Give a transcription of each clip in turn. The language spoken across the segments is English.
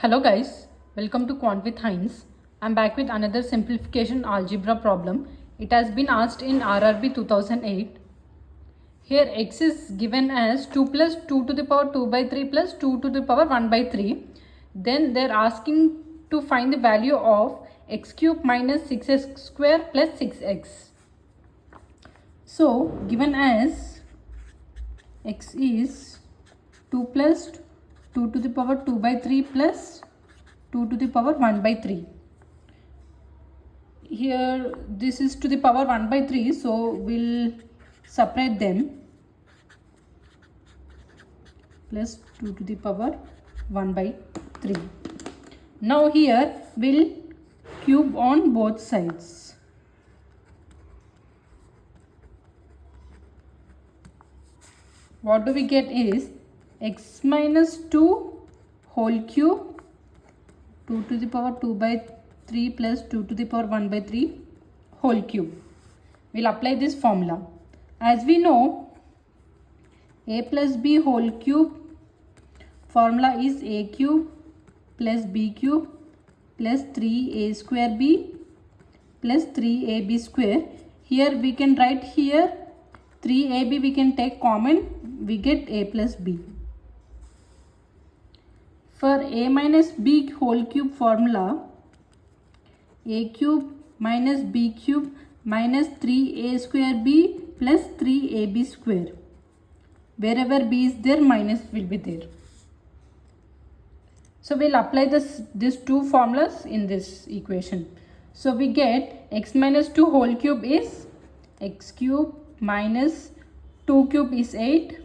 Hello guys, welcome to QuantWithHains. I'm back with another simplification algebra problem. It has been asked in RRB 2008. Here x is given as 2 plus 2 to the power 2 by 3 plus 2 to the power 1 by 3. Then they're asking to find the value of x cube minus 6x square plus 6x. So given as x is 2 plus 2 to the power 2 by 3 plus 2 to the power 1 by 3. Here this is to the power 1 by 3, so we'll separate them. Plus 2 to the power 1 by 3. Now here we'll cube on both sides. What do we get is x minus 2 whole cube 2 to the power 2 by 3 plus 2 to the power 1 by 3 whole cube. We'll apply this formula. As we know, a plus b whole cube formula is a cube plus b cube plus 3a square b plus 3ab square. Here we can write here 3ab we can take common, we get a plus b. For a minus b whole cube formula, a cube minus b cube minus 3a square b plus 3ab square. Wherever b is there, minus will be there. So we'll apply these two formulas in this equation. So we get x minus 2 whole cube is x cube minus 2 cube is 8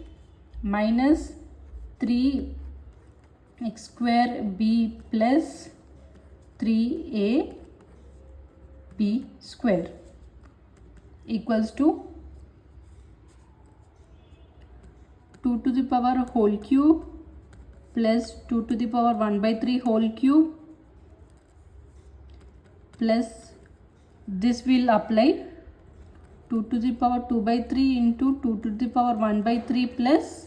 minus 3 x square b plus 3a b square equals to 2 to the power whole cube plus 2 to the power 1 by 3 whole cube plus this will apply 2 to the power 2 by 3 into 2 to the power 1 by 3 plus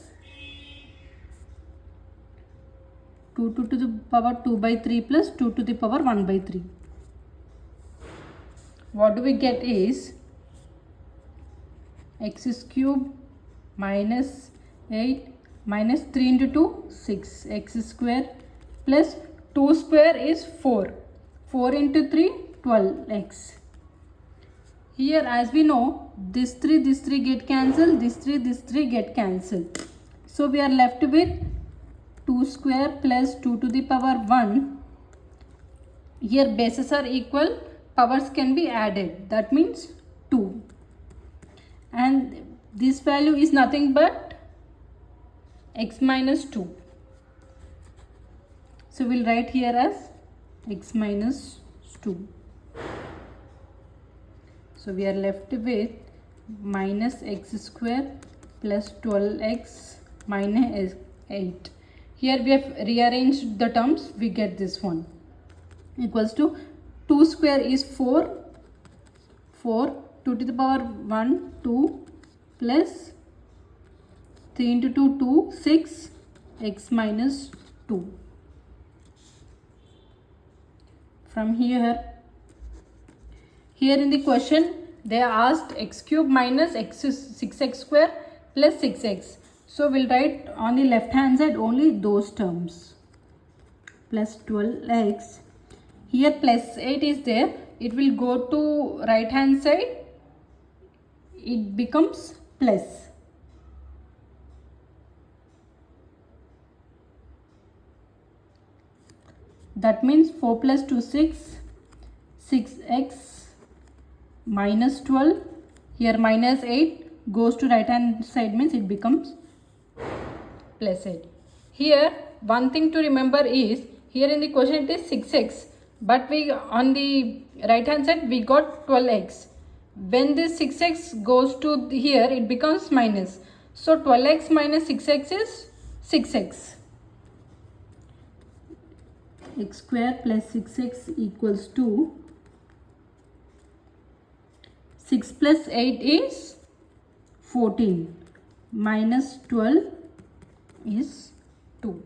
2 to the power 2 by 3 plus 2 to the power 1 by 3. What do we get is x is cube minus 8 minus 3 into 2 6 x square plus 2 square is 4 4 into 3 12x. Here as we know this 3 get cancelled, this 3 get cancelled. So we are left with 2 square plus 2 to the power 1. Here bases are equal, powers can be added, that means 2. And this value is nothing but x minus 2. So we'll write here as x minus 2. So we are left with minus x square plus 12x minus 8. Here we have rearranged the terms, we get this one equals to 2 square is 4 2 to the power 1 2 plus 3 into 2 2 6 x minus 2. From here in the question they asked x cube minus 6x square plus 6x. So we'll write on the left hand side only those terms. Plus 12x. Here plus 8 is there. It will go to right hand side. It becomes plus. That means 4 plus 2 6. 6x minus 12. Here minus 8 goes to right hand side, means it becomes plus 8. Here one thing to remember is, here in the question it is 6x, but we on the right hand side we got 12x. When this 6x goes to here, it becomes minus. So 12x minus 6x is 6x. X square plus 6x equals to 6 plus 8 is 14 minus 12 is 2.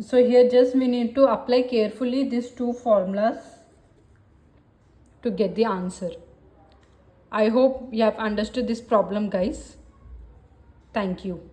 So here just we need to apply carefully these two formulas to get the answer. I hope you have understood this problem, guys. Thank you.